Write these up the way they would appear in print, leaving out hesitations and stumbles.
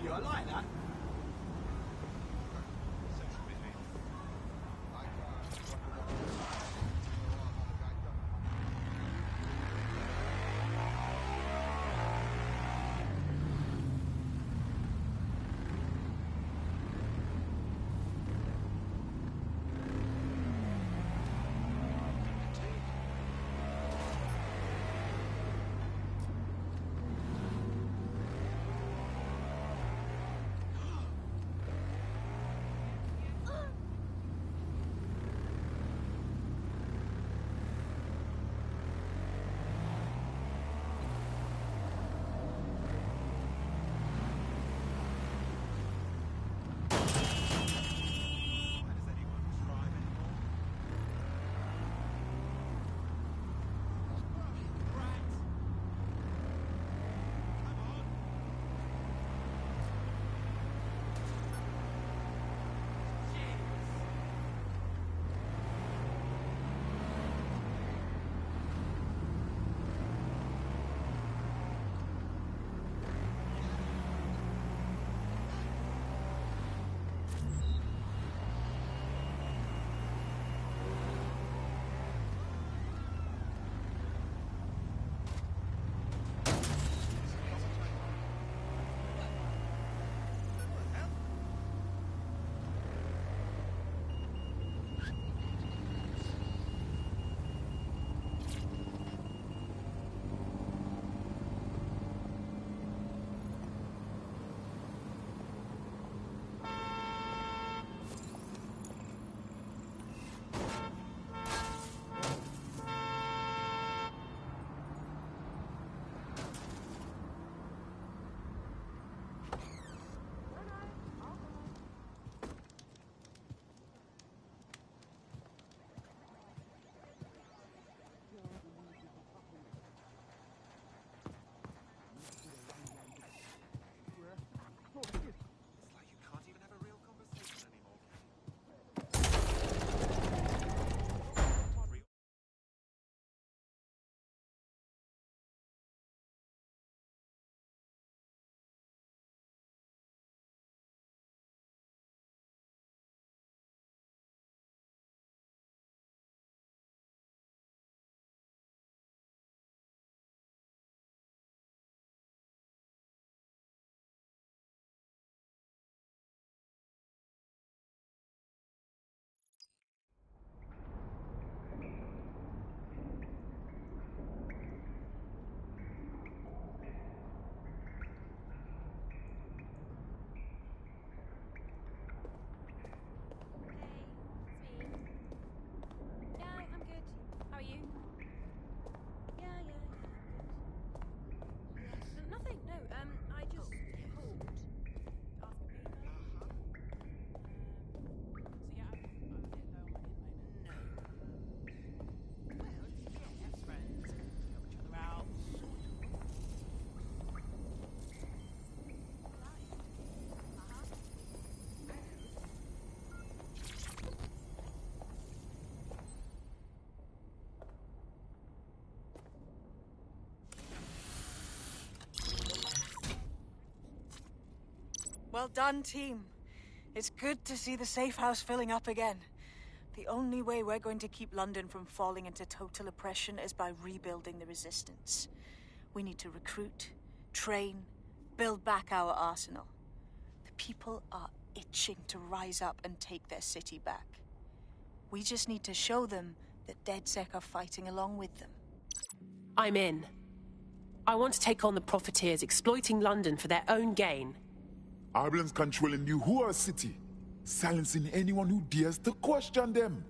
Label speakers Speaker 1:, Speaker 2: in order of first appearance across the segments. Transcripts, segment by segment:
Speaker 1: you. I like that.
Speaker 2: Well done, team. It's good to see the safe house filling up again. The only way we're going to keep London from falling into total oppression is by rebuilding the resistance. We need to recruit, train, build back our arsenal. The people are itching to rise up and take their city back. We just need to show them that DedSec are fighting along with them.
Speaker 3: I'm in. I want to take on the profiteers exploiting London for their own gain.
Speaker 4: Arblan's controlling the whole city, silencing anyone who dares to question them.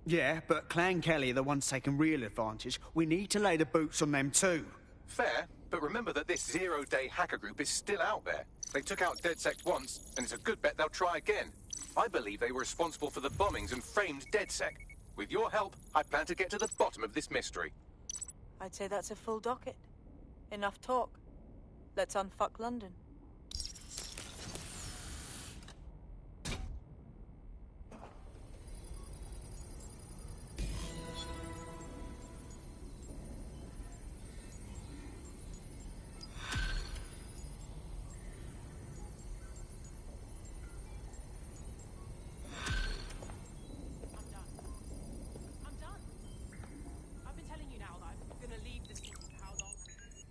Speaker 5: Yeah, but Clan Kelly are the ones taking real advantage. We need to lay the boots on them too.
Speaker 6: Fair, but remember that this zero-day hacker group is still out there. They took out DedSec once, and it's a good bet they'll try again. I believe they were responsible for the bombings and framed DedSec. With your help, I plan to get to the bottom of this mystery.
Speaker 2: I'd say that's a full docket. Enough talk. Let's unfuck London.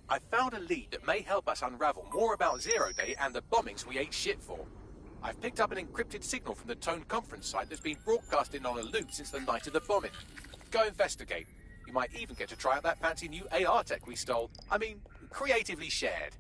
Speaker 6: I found a lead that may help us unravel more about Zero Day and the bombings we ate shit for. I've picked up an encrypted signal from the Tone conference site that's been broadcasting on a loop since the night of the bombing. Go investigate. You might even get to try out that fancy new AR tech we stole. I mean, creatively shared.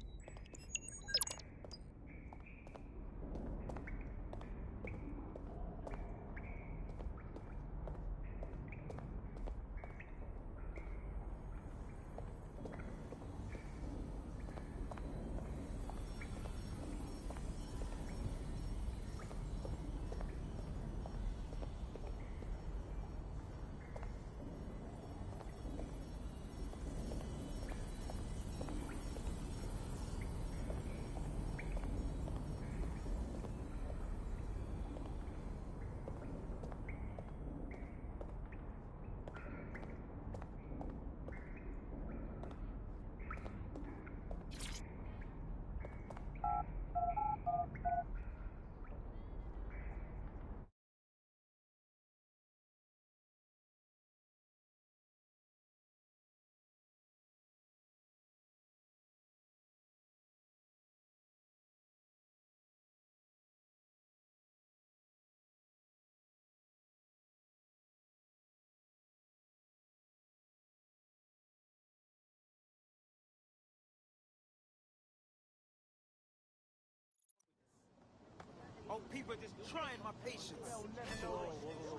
Speaker 1: Oh, people are just trying my patience. Whoa.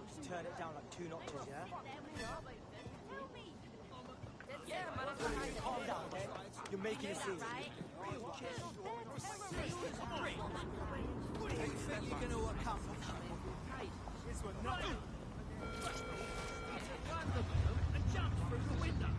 Speaker 1: Just turn it down like 2 notches, yeah? Calm down, okay? You're making a scene. What do you think you're going to accomplish? Hey, this one, not... And jump through the window.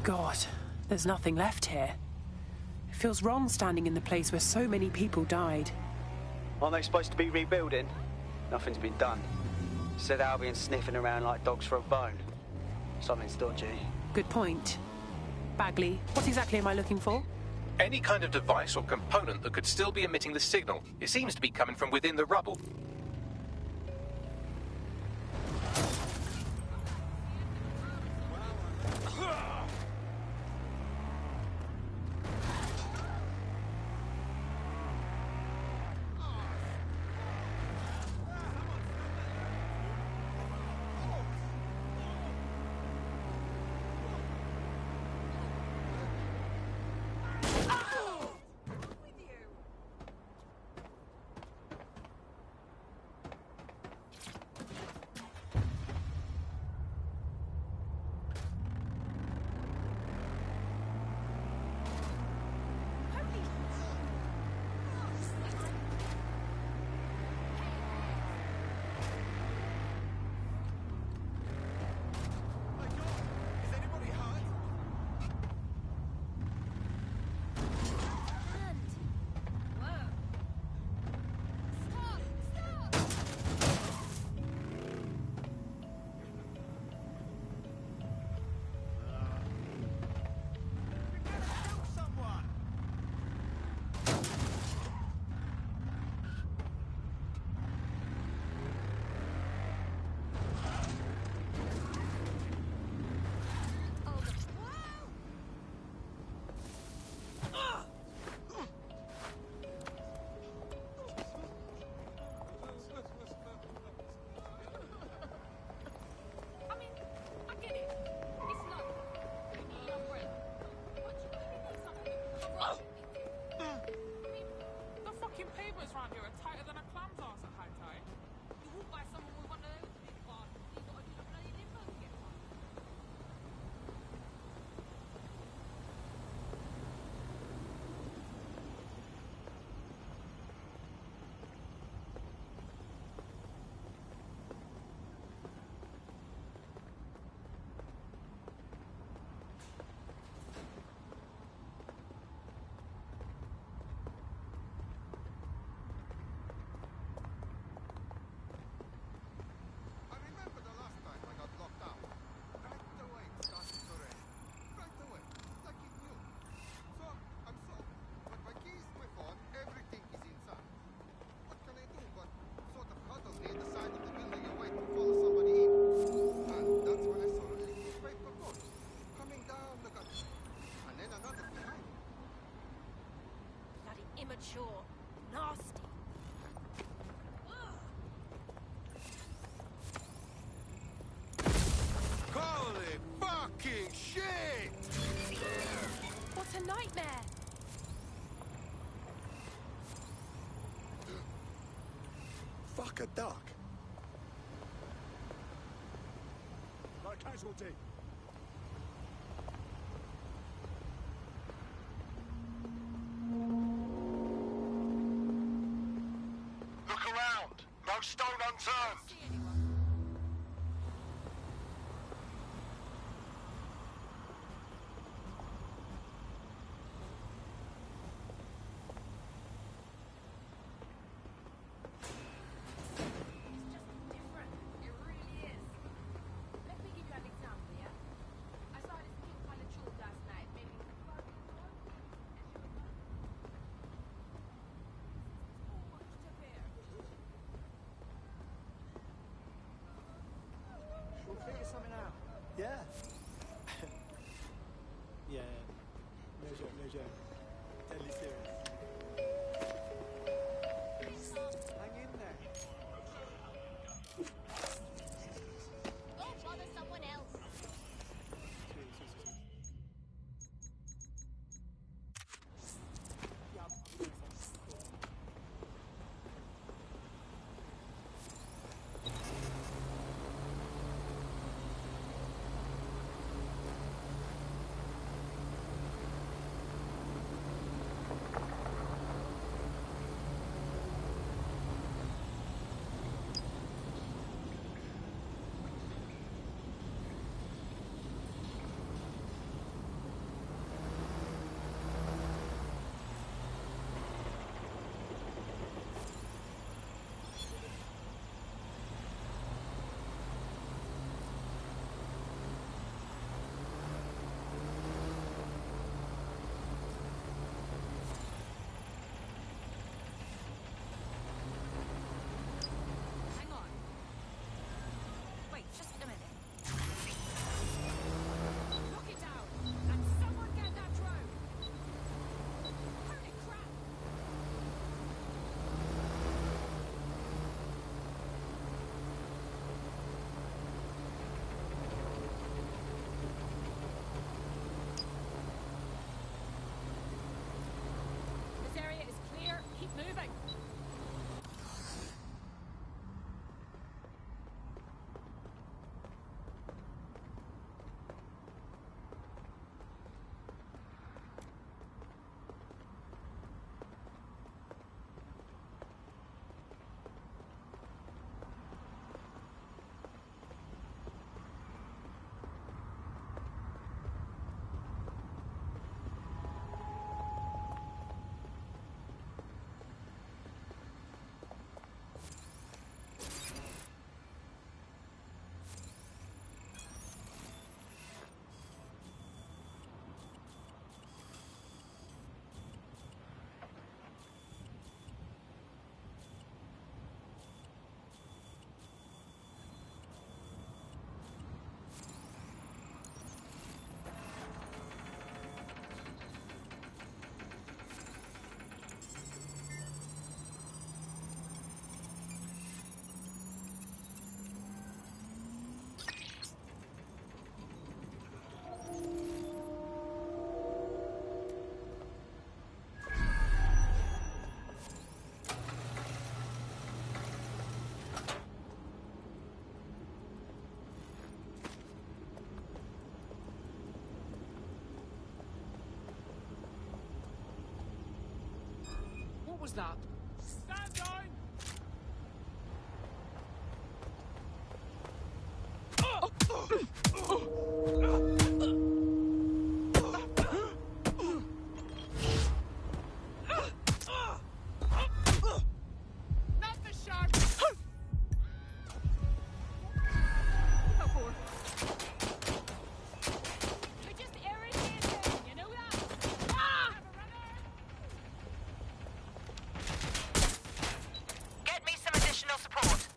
Speaker 3: God, there's nothing left here. It feels wrong standing in the place where so many people died.
Speaker 7: Aren't they supposed to be rebuilding? Nothing's been done. Said Albion's sniffing around like dogs for a bone. Something's dodgy.
Speaker 3: Good point. Bagley, what exactly am I looking for?
Speaker 6: Any kind of device or component that could still be emitting the signal. It seems to be coming from within the rubble.
Speaker 8: Movements round here are tighter than a clam's arse at high tide. You walk by someone with one of those big bars, you gotta do the bloody limbo to get one.
Speaker 9: I remember the last time I got locked out. Right away it started to rain. Right away. Like it knew. So, I'm soaked. But my keys, my phone, everything is inside. What can I do but sort of huddle near the side of the building and wait to follow somebody in? And that's when I saw a little paper boat coming down the gutter. And then another behind me.
Speaker 10: Bloody immature. Nasty.
Speaker 9: Holy fucking shit!
Speaker 10: What a nightmare!
Speaker 9: Fuck a duck.
Speaker 1: Got a casualty.
Speaker 9: Look around. No stone unturned.
Speaker 10: See anyone? It's just different. It really is. Let me give you an example, yeah? I saw this pink colored tube last night, maybe.
Speaker 8: was that? Stand down! Not the shark!
Speaker 10: You're just irritating, you know that? Ah!
Speaker 2: Get me some additional support.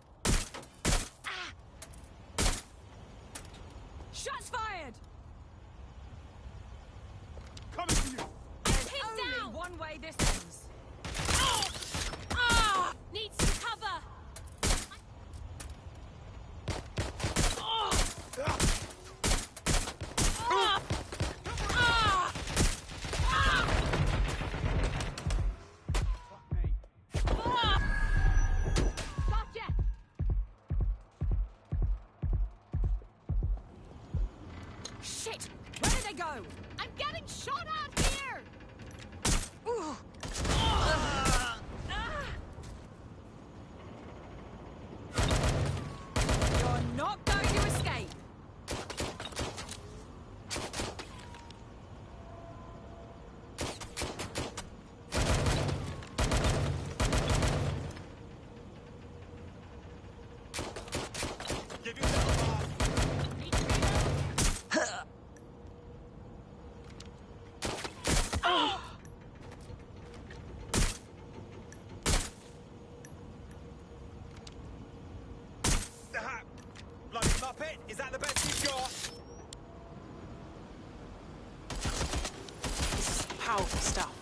Speaker 10: Shots fired!
Speaker 1: Coming to you!
Speaker 10: Hit down!
Speaker 2: One way this ends.
Speaker 10: Ah! Need some cover! Gotcha!
Speaker 2: Shit! Where did they go?
Speaker 10: I'm getting shot at here!
Speaker 2: Ooh. You're not going to escape.
Speaker 1: Give yourself up! Bloody muppet! Is that the best you've got?
Speaker 3: This is powerful stuff.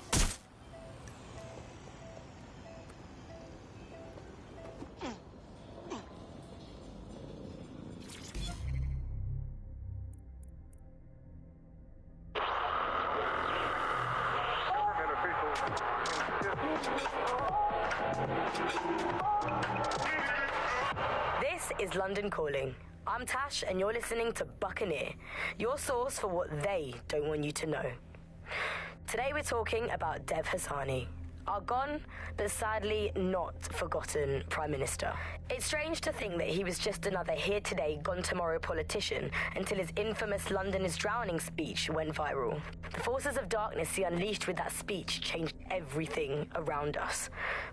Speaker 11: This is London Calling. I'm Tash, and you're listening to Buccaneer, your source for what they don't want you to know. Today we're talking about Dev Hassani, our gone, but sadly not forgotten Prime Minister. It's strange to think that he was just another here today, gone tomorrow politician until his infamous London is drowning speech went viral. The forces of darkness he unleashed with that speech changed everything around us.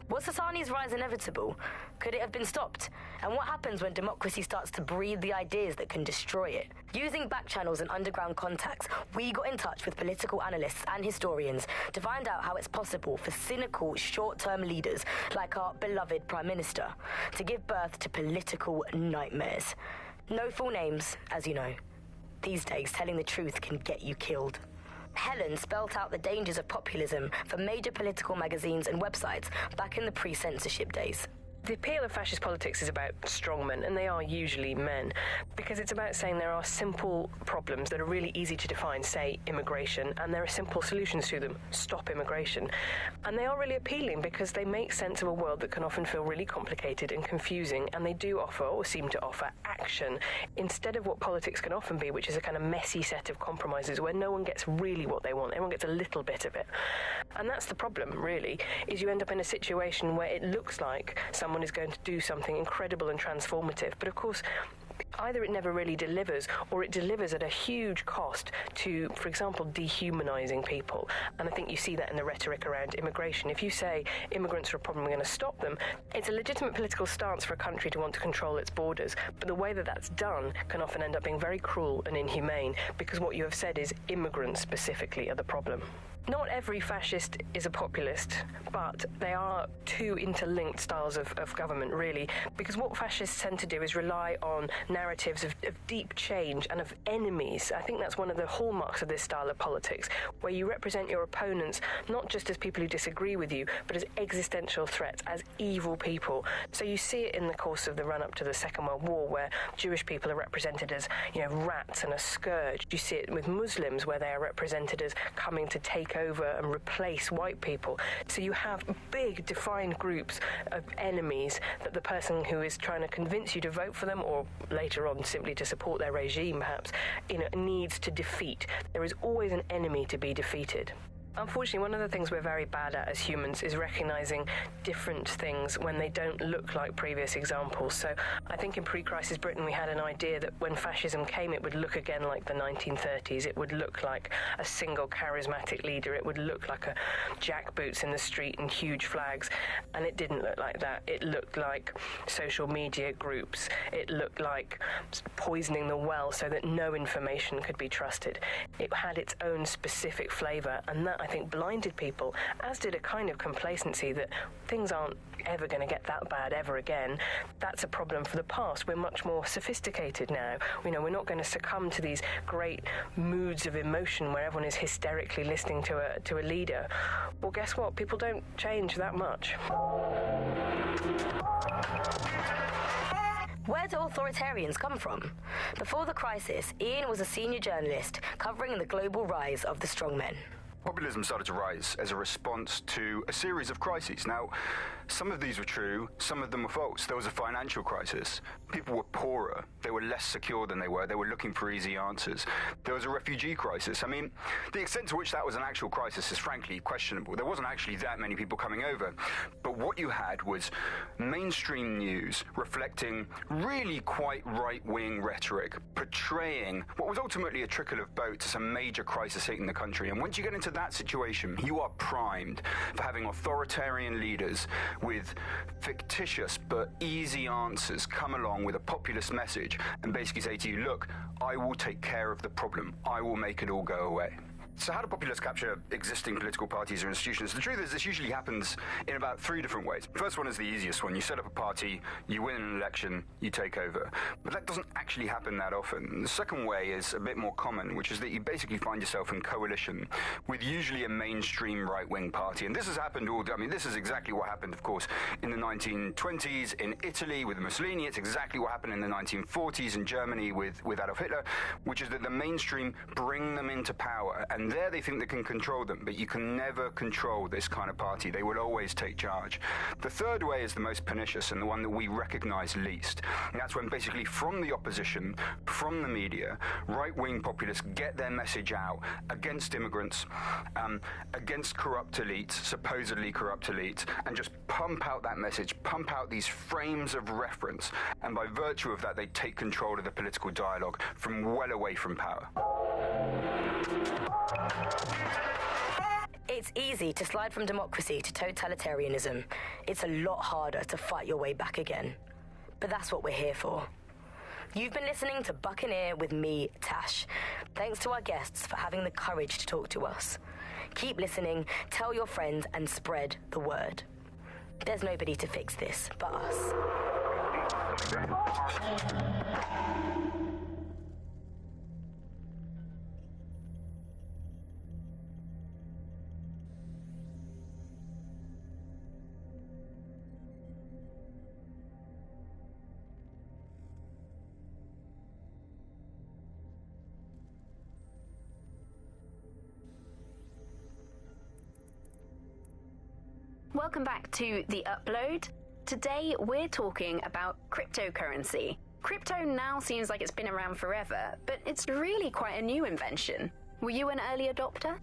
Speaker 11: Was Hassani's rise inevitable? Could it have been stopped? And what happens when democracy starts to breed the ideas that can destroy it? Using back channels and underground contacts, we got in touch with political analysts and historians to find out how it's possible for cynical, short-term leaders like our beloved Prime Minister to give birth to political nightmares. No full names, as you know. These days, telling the truth can get you killed. Helen spelt out the dangers of populism for major political magazines and websites back in the pre-censorship days.
Speaker 12: The appeal of fascist politics is about strongmen, and they are usually men, because it's about saying there are simple problems that are really easy to define, say immigration, and there are simple solutions to them, stop immigration. And they are really appealing because they make sense of a world that can often feel really complicated and confusing, and they do offer, or seem to offer, action, instead of what politics can often be, which is a kind of messy set of compromises where no one gets really what they want, everyone gets a little bit of it. And that's the problem, really, is you end up in a situation where it looks like someone is going to do something incredible and transformative, but of course either it never really delivers, or it delivers at a huge cost to, for example, dehumanizing people. And I think you see that in the rhetoric around immigration. If you say immigrants are a problem, we're going to stop them, it's a legitimate political stance for a country to want to control its borders, but the way that that's done can often end up being very cruel and inhumane, because what you have said is immigrants specifically are the problem. Not every fascist is a populist, but they are two interlinked styles of government, really, because what fascists tend to do is rely on narratives of deep change and of enemies. I think that's one of the hallmarks of this style of politics, where you represent your opponents not just as people who disagree with you, but as existential threats, as evil people. So you see it in the course of the run-up to the Second World War, where Jewish people are represented as, rats and a scourge. You see it with Muslims, where they are represented as coming to take over and replace white people. So you have big defined groups of enemies that the person who is trying to convince you to vote for them, or later on simply to support their regime perhaps, needs to defeat. There is always an enemy to be defeated. Unfortunately, one of the things we're very bad at as humans is recognizing different things when they don't look like previous examples. So I think in pre-crisis Britain we had an idea that when fascism came it would look again like the 1930s. It would look like a single charismatic leader. It would look like a jackboots in the street and huge flags. And it didn't look like that. It looked like social media groups. It looked like poisoning the well so that no information could be trusted. It had its own specific flavour, and that, I think, blinded people, as did a kind of complacency that things aren't ever going to get that bad ever again. That's a problem for the past. We're much more sophisticated now. We're not going to succumb to these great moods of emotion where everyone is hysterically listening to a leader. Well, guess what? People don't change that much.
Speaker 11: Where do authoritarians come from? Before the crisis, Ian was a senior journalist covering the global rise of the strongmen.
Speaker 13: Populism started to rise as a response to a series of crises. Now, some of these were true, some of them were false. There was a financial crisis. People were poorer. They were less secure than they were. They were looking for easy answers. There was a refugee crisis. I mean, the extent to which that was an actual crisis is frankly questionable. There wasn't actually that many people coming over. But what you had was mainstream news reflecting really quite right-wing rhetoric, portraying what was ultimately a trickle of boats as a major crisis hitting the country. And once you get into that situation, you are primed for having authoritarian leaders with fictitious but easy answers come along with a populist message and basically say to you, look, I will take care of the problem. I will make it all go away. So how do populists capture existing political parties or institutions? The truth is this usually happens in about 3 different ways. The first one is the easiest one. You set up a party, you win an election, you take over. But that doesn't actually happen that often. The second way is a bit more common, which is that you basically find yourself in coalition with usually a mainstream right-wing party. And this has happened this is exactly what happened, of course, in the 1920s in Italy with Mussolini. It's exactly what happened in the 1940s in Germany with Adolf Hitler, which is that the mainstream bring them into power, and there they think they can control them, but you can never control this kind of party. They will always take charge. The third way is the most pernicious and the one that we recognize least. And that's when basically from the opposition, from the media, right-wing populists get their message out against immigrants, against corrupt elites, supposedly corrupt elites, and just pump out that message, pump out these frames of reference, and by virtue of that they take control of the political dialogue from well away from power.
Speaker 11: It's easy to slide from democracy to totalitarianism. It's a lot harder to fight your way back again. But that's what we're here for. You've been listening to Buccaneer with me, Tash. Thanks to our guests for having the courage to talk to us. Keep listening, tell your friends, and spread the word. There's nobody to fix this but us.
Speaker 14: Welcome back to The Upload. Today we're talking about cryptocurrency. Crypto now seems like it's been around forever, but it's really quite a new invention. Were you an early adopter?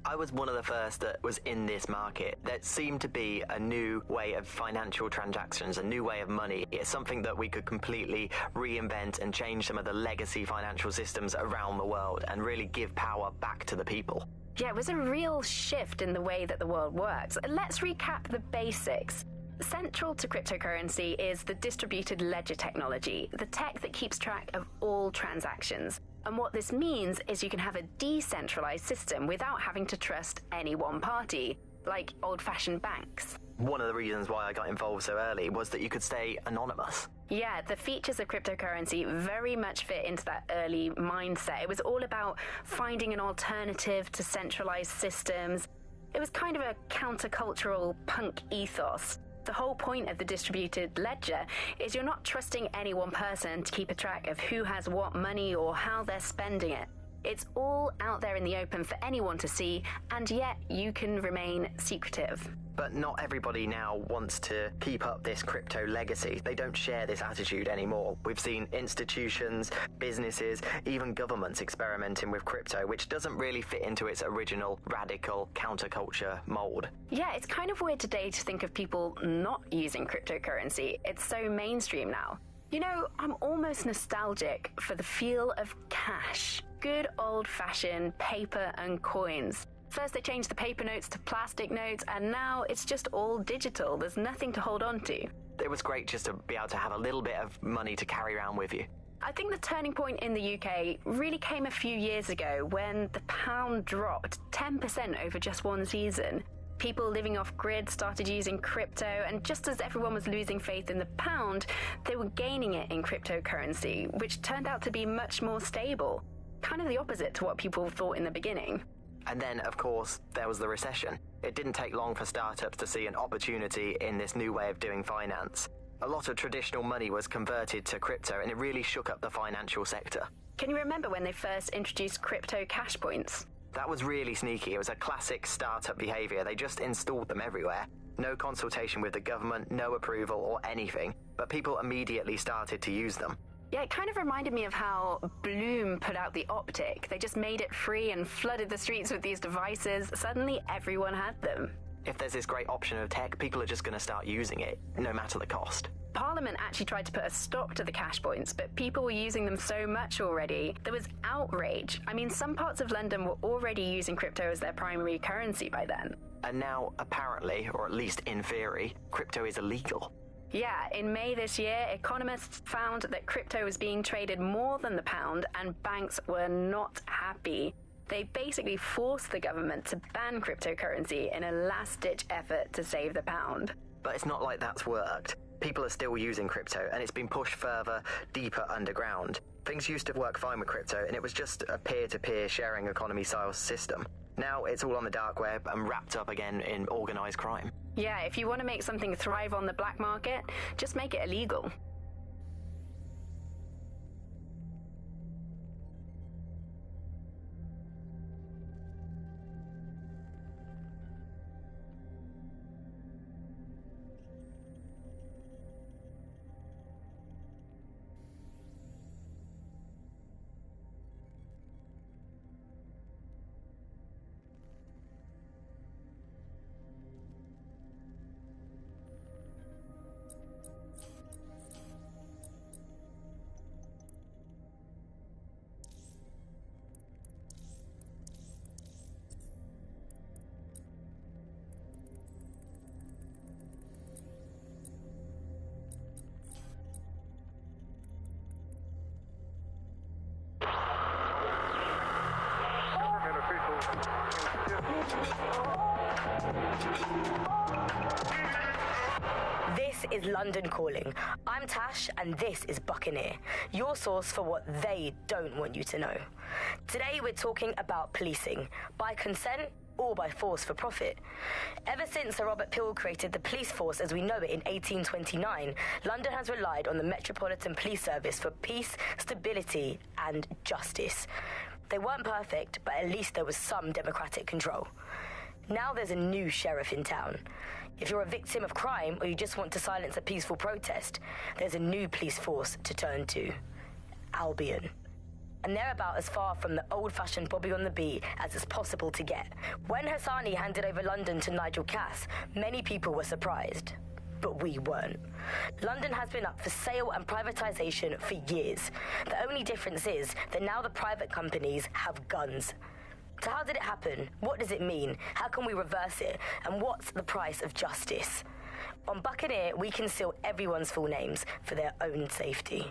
Speaker 15: I was one of the first that was in this market. There seemed to be a new way of financial transactions, a new way of money. It's something that we could completely reinvent and change some of the legacy financial systems around the world and really give power back to the people.
Speaker 14: Yeah, it was a real shift in the way that the world works. Let's recap the basics. Central to cryptocurrency is the distributed ledger technology, the tech that keeps track of all transactions. And what this means is you can have a decentralized system without having to trust any one party, like old-fashioned banks.
Speaker 15: One of the reasons why I got involved so early was that you could stay anonymous.
Speaker 14: Yeah, the features of cryptocurrency very much fit into that early mindset. It was all about finding an alternative to centralized systems. It was kind of a countercultural punk ethos. The whole point of the distributed ledger is you're not trusting any one person to keep a track of who has what money or how they're spending it. It's all out there in the open for anyone to see, and yet you can remain secretive.
Speaker 15: But not everybody now wants to keep up this crypto legacy. They don't share this attitude anymore. We've seen institutions, businesses, even governments experimenting with crypto, which doesn't really fit into its original radical counterculture mold.
Speaker 14: Yeah, it's kind of weird today to think of people not using cryptocurrency. It's so mainstream now. You know, I'm almost nostalgic for the feel of cash. Good old-fashioned paper and coins. First they changed the paper notes to plastic notes, and now it's just all digital. There's nothing to hold on to.
Speaker 15: It was great just to be able to have a little bit of money to carry around with you.
Speaker 14: I think the turning point in the UK really came a few years ago when the pound dropped 10% over just one season. People living off grid started using crypto, and just as everyone was losing faith in the pound, they were gaining it in cryptocurrency, which turned out to be much more stable. Kind of the opposite to what people thought in the beginning.
Speaker 15: And then, of course, there was the recession. It didn't take long for startups to see an opportunity in this new way of doing finance. A lot of traditional money was converted to crypto, and it really shook up the financial sector.
Speaker 14: Can you remember when they first introduced crypto cash points?
Speaker 15: That was really sneaky. It was a classic startup behavior. They just installed them everywhere. No consultation with the government, no approval or anything, but people immediately started to use them.
Speaker 14: Yeah, it kind of reminded me of how Bloom put out the Optic. They just made it free and flooded the streets with these devices. Suddenly, everyone had them.
Speaker 15: If there's this great option of tech, people are just going to start using it, no matter the cost.
Speaker 14: Parliament actually tried to put a stop to the cash points, but people were using them so much already. There was outrage. I mean, some parts of London were already using crypto as their primary currency by then.
Speaker 15: And now, apparently, or at least in theory, crypto is illegal.
Speaker 14: Yeah, in May this year, economists found that crypto was being traded more than the pound, and banks were not happy. They basically forced the government to ban cryptocurrency in a last-ditch effort to save the pound.
Speaker 15: But it's not like that's worked. People are still using crypto, and it's been pushed further, deeper underground. Things used to work fine with crypto, and it was just a peer-to-peer sharing economy-style system. Now it's all on the dark web and wrapped up again in organised crime.
Speaker 14: Yeah, if you want to make something thrive on the black market, just make it illegal.
Speaker 11: This is London Calling. I'm Tash, and this is Buccaneer, your source for what they don't want you to know. Today we're talking about policing, by consent or by force for profit. Ever since Sir Robert Peel created the police force as we know it in 1829, London has relied on the Metropolitan Police Service for peace, stability and justice. They weren't perfect, but at least there was some democratic control. Now there's a new sheriff in town. If you're a victim of crime or you just want to silence a peaceful protest, there's a new police force to turn to. Albion. And they're about as far from the old-fashioned Bobby on the beat as it's possible to get. When Hassani handed over London to Nigel Cass, many people were surprised. But we weren't. London has been up for sale and privatisation for years. The only difference is that now the private companies have guns. So how did it happen? What does it mean? How can we reverse it? And what's the price of justice? On Buccaneer, we conceal everyone's full names for their own safety.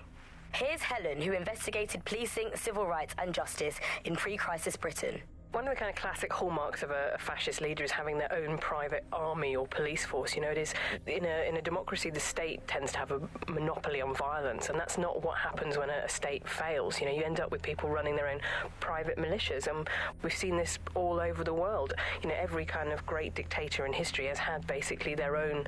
Speaker 11: Here's Helen, who investigated policing, civil rights and justice in pre-crisis Britain.
Speaker 12: One of the kind of classic hallmarks of a fascist leader is having their own private army or police force. You know, it is in a democracy, the state tends to have a monopoly on violence, and that's not what happens when a state fails. You know, you end up with people running their own private militias, and we've seen this all over the world. You know, every kind of great dictator in history has had basically their own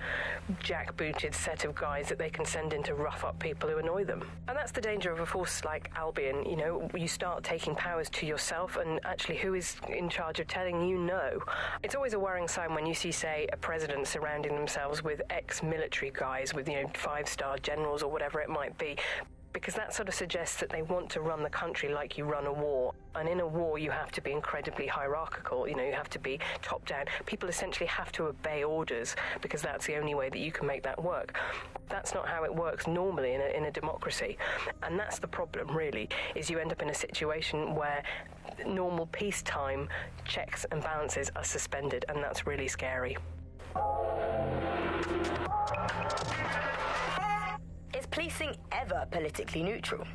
Speaker 12: jackbooted set of guys that they can send in to rough up people who annoy them. And that's the danger of a force like Albion. You know, you start taking powers to yourself, and actually who is in charge of telling you no? It's always a worrying sign when you see, say, a president surrounding themselves with ex-military guys, with, you know, 5-star generals or whatever it might be, because that sort of suggests that they want to run the country like you run a war. And in a war, you have to be incredibly hierarchical. You know, you have to be top-down. People essentially have to obey orders, because that's the only way that you can make that work. That's not how it works normally in a democracy. And that's the problem, really, is you end up in a situation where normal peacetime checks and balances are suspended, and that's really scary.
Speaker 11: Is policing ever politically neutral?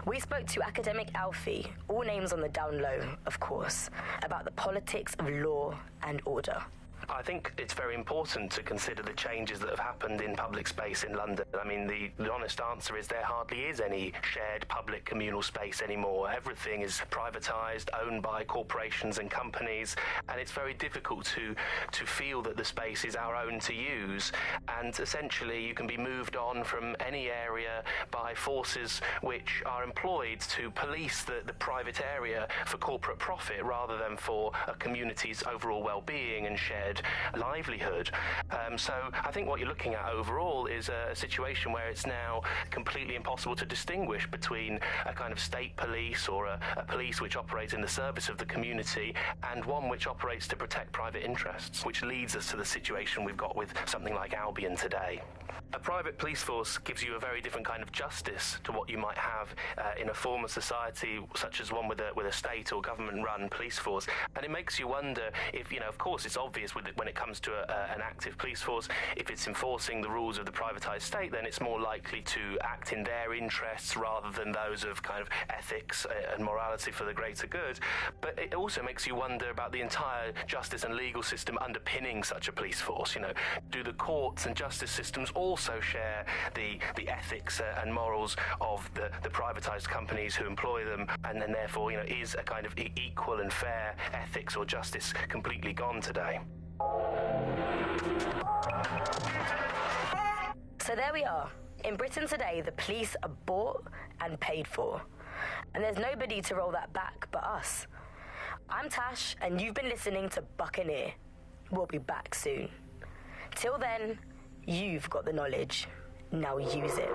Speaker 11: We spoke to academic Alfie, all names on the down low, of course, about the politics of law and order.
Speaker 16: I think it's very important to consider the changes that have happened in public space in London. I mean, the honest answer is there hardly is any shared public communal space anymore. Everything is privatised, owned by corporations and companies, and it's very difficult to feel that the space is our own to use. And essentially, you can be moved on from any area by forces which are employed to police the private area for corporate profit rather than for a community's overall well-being and shared livelihood. So I think what you're looking at overall is a situation where it's now completely impossible to distinguish between a kind of state police or a police which operates in the service of the community and one which operates to protect private interests, which leads us to the situation we've got with something like Albion today. A private police force gives you a very different kind of justice to what you might have in a form of society such as one with a state or government-run police force. And it makes you wonder if, you know, of course it's obvious when it comes to an active police force, if it's enforcing the rules of the privatised state, then it's more likely to act in their interests rather than those of kind of ethics and morality for the greater good. But it also makes you wonder about the entire justice and legal system underpinning such a police force. You know, do the courts and justice systems also share the ethics and morals of the privatised companies who employ them, and then therefore, you know, is a kind of equal and fair ethics or justice completely gone today?
Speaker 11: So there we are. In Britain today, the police are bought and paid for. And there's nobody to roll that back but us. I'm Tash, and you've been listening to Buccaneer. We'll be back soon. Till then, you've got the knowledge. Now use it.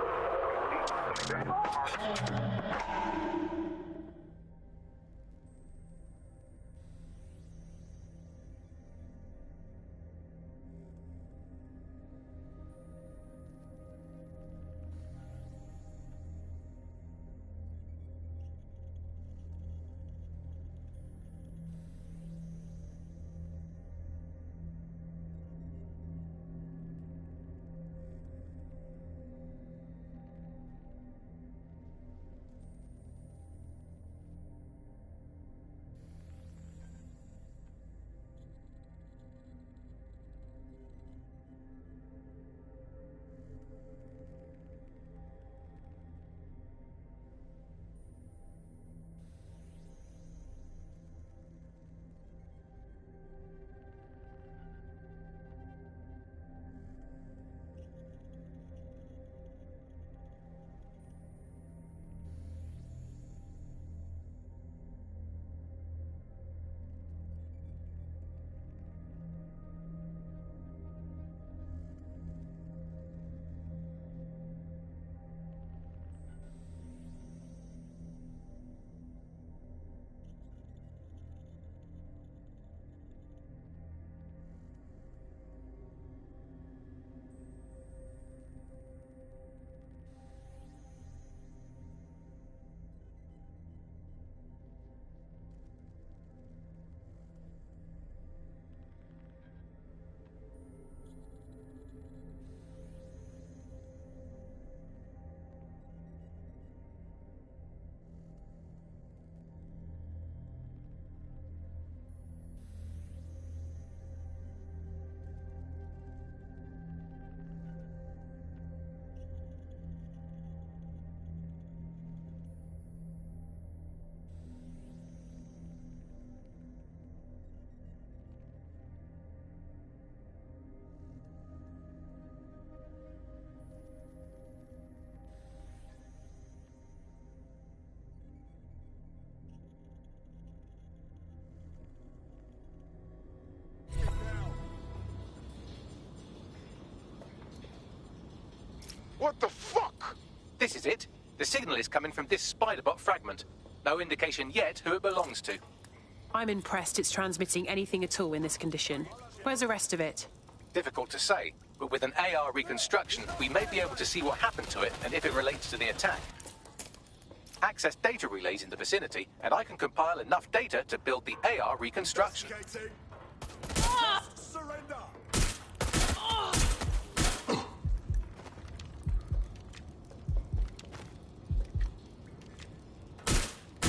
Speaker 9: What the fuck?
Speaker 6: This is it. The signal is coming from this Spiderbot fragment. No indication yet who it belongs to.
Speaker 3: I'm impressed it's transmitting anything at all in this condition. Where's the rest of it?
Speaker 6: Difficult to say, but with an AR reconstruction, we may be able to see what happened to it and if it relates to the attack. Access data relays in the vicinity, and I can compile enough data to build the AR reconstruction.
Speaker 4: Surrender!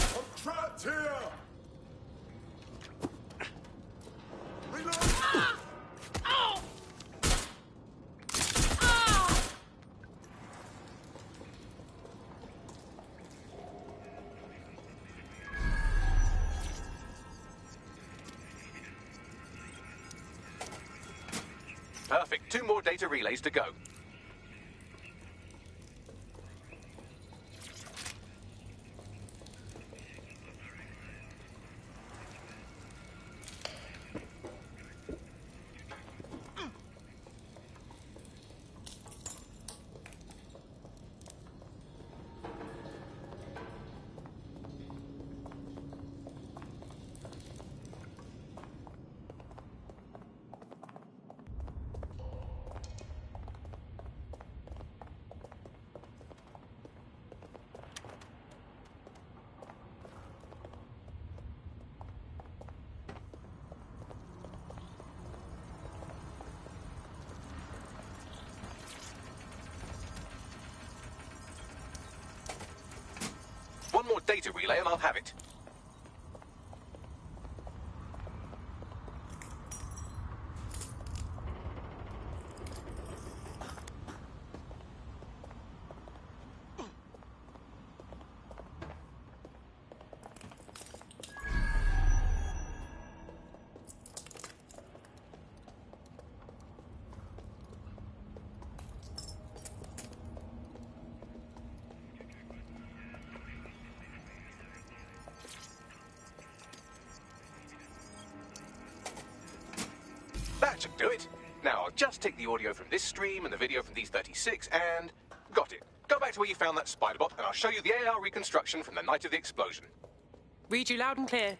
Speaker 4: I'm trapped here! Reload!
Speaker 6: Perfect. 2 more data relays to go. One more data relay and I'll have it. That should do it. Now, I'll just take the audio from this stream and the video from these 36 and... got it. Go back to where you found that Spiderbot and I'll show you the AR reconstruction from the night of the explosion.
Speaker 3: Read you loud and clear.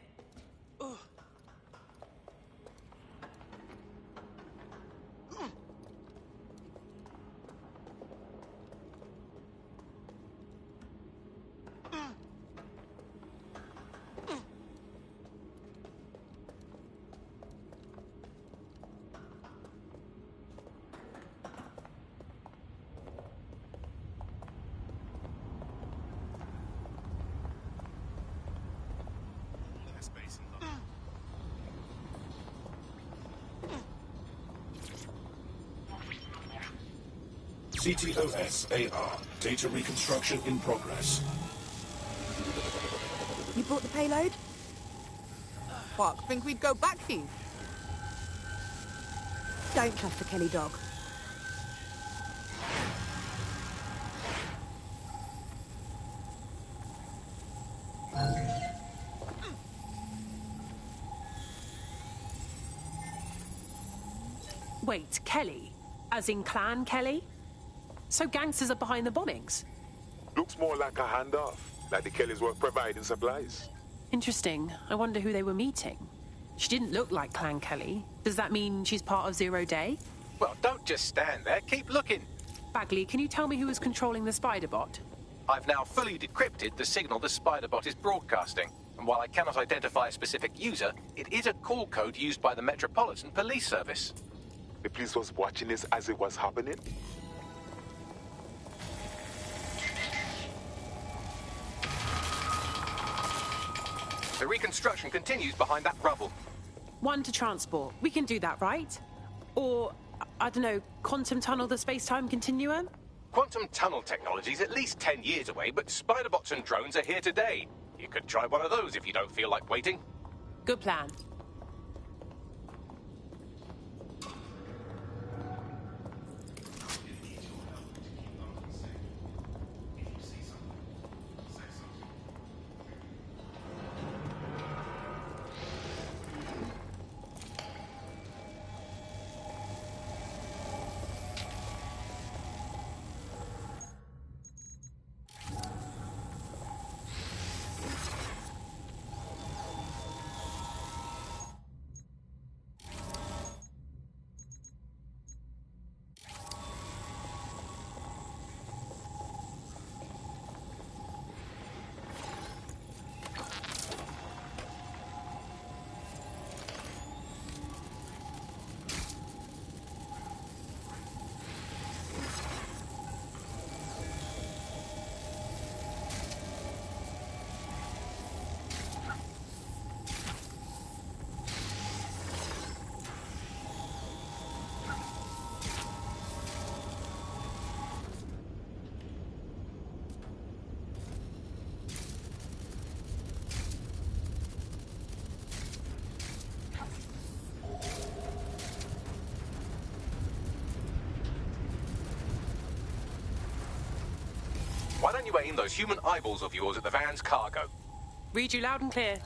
Speaker 17: CTOS-AR. Data reconstruction in progress.
Speaker 18: You brought the payload?
Speaker 8: Fuck, think we'd go back here?
Speaker 18: Don't trust the Kelly dog.
Speaker 3: Wait, Kelly? As in Clan Kelly? So gangsters are behind the bombings?
Speaker 4: Looks more like a handoff, like the Kellys were providing supplies.
Speaker 3: Interesting. I wonder who they were meeting. She didn't look like Clan Kelly. Does that mean she's part of Zero Day?
Speaker 6: Well, don't just stand there. Keep looking.
Speaker 3: Bagley, can you tell me who is controlling the Spiderbot?
Speaker 6: I've now fully decrypted the signal the Spiderbot is broadcasting. And while I cannot identify a specific user, it is a call code used by the Metropolitan Police Service.
Speaker 4: The police was watching this as it was happening.
Speaker 6: The reconstruction continues behind that rubble.
Speaker 3: 1 to transport. We can do that, right? Or, I don't know, quantum tunnel the space-time continuum?
Speaker 6: Quantum tunnel technology is at least 10 years away, but Spiderbots and drones are here today. You could try one of those if you don't feel like waiting.
Speaker 3: Good plan.
Speaker 6: you aim those human eyeballs of yours at the van's cargo.
Speaker 3: Read you loud and clear.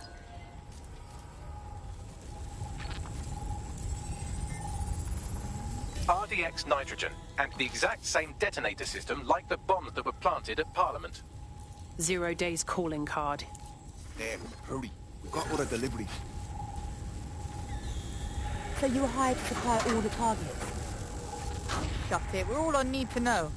Speaker 6: RDX nitrogen, and the exact same detonator system like the bombs that were planted at Parliament.
Speaker 3: 0 days calling card.
Speaker 1: Damn, hurry. We got all the deliveries.
Speaker 18: So you were hired to supply all the targets?
Speaker 19: Shut it. We're all I need to know.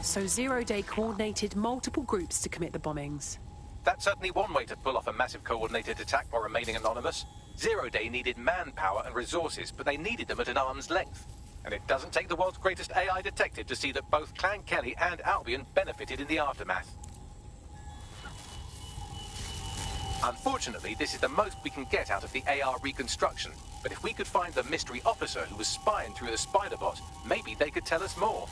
Speaker 3: So 0 Day coordinated multiple groups to commit the bombings.
Speaker 6: That's certainly one way to pull off a massive coordinated attack while remaining anonymous. 0 Day needed manpower and resources, but they needed them at an arm's length. And it doesn't take the world's greatest AI detective to see that both Clan Kelly and Albion benefited in the aftermath. Unfortunately, this is the most we can get out of the AR reconstruction. But if we could find the mystery officer who was spying through the spider bot, maybe they could tell us more.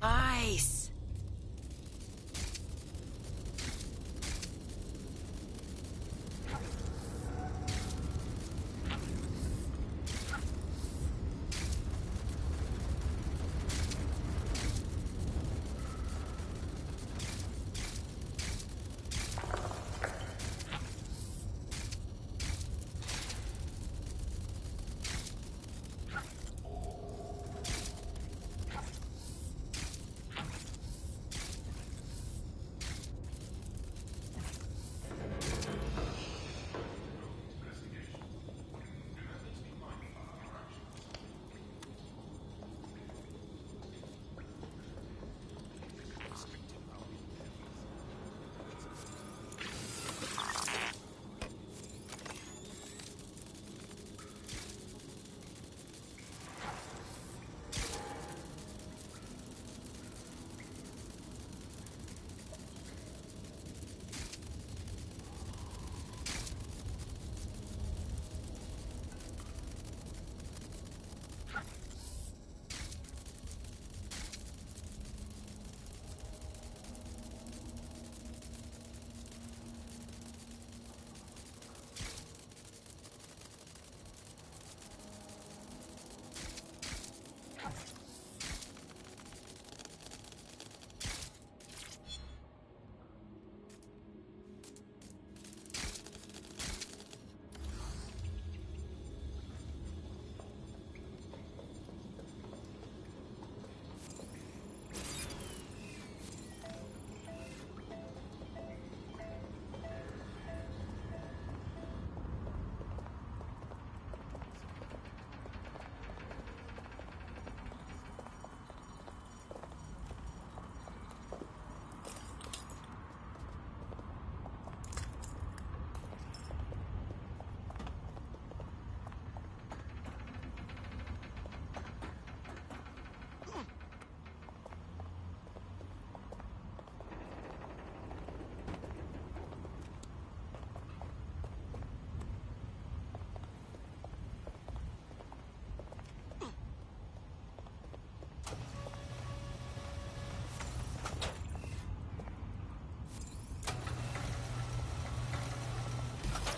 Speaker 3: Nice.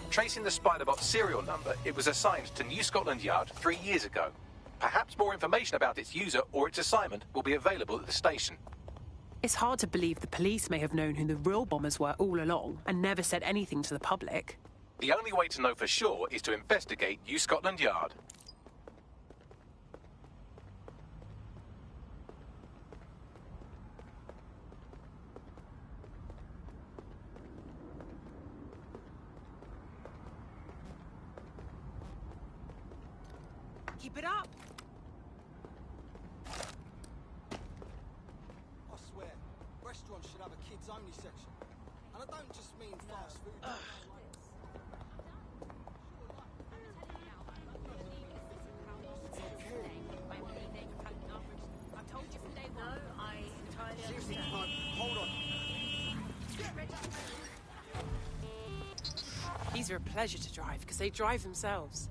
Speaker 6: Tracing the Spiderbot serial number, it was assigned to New Scotland Yard 3 years ago. Perhaps more information about its user or its assignment will be available at the station.
Speaker 3: It's hard to believe the police may have known who the real bombers were all along and never said anything to the public.
Speaker 6: The only way to know for sure is to investigate New Scotland Yard.
Speaker 2: Keep it up!
Speaker 1: I swear, restaurants should have a kids-only section. And I don't just mean fast food.
Speaker 3: are a pleasure to drive because they drive themselves.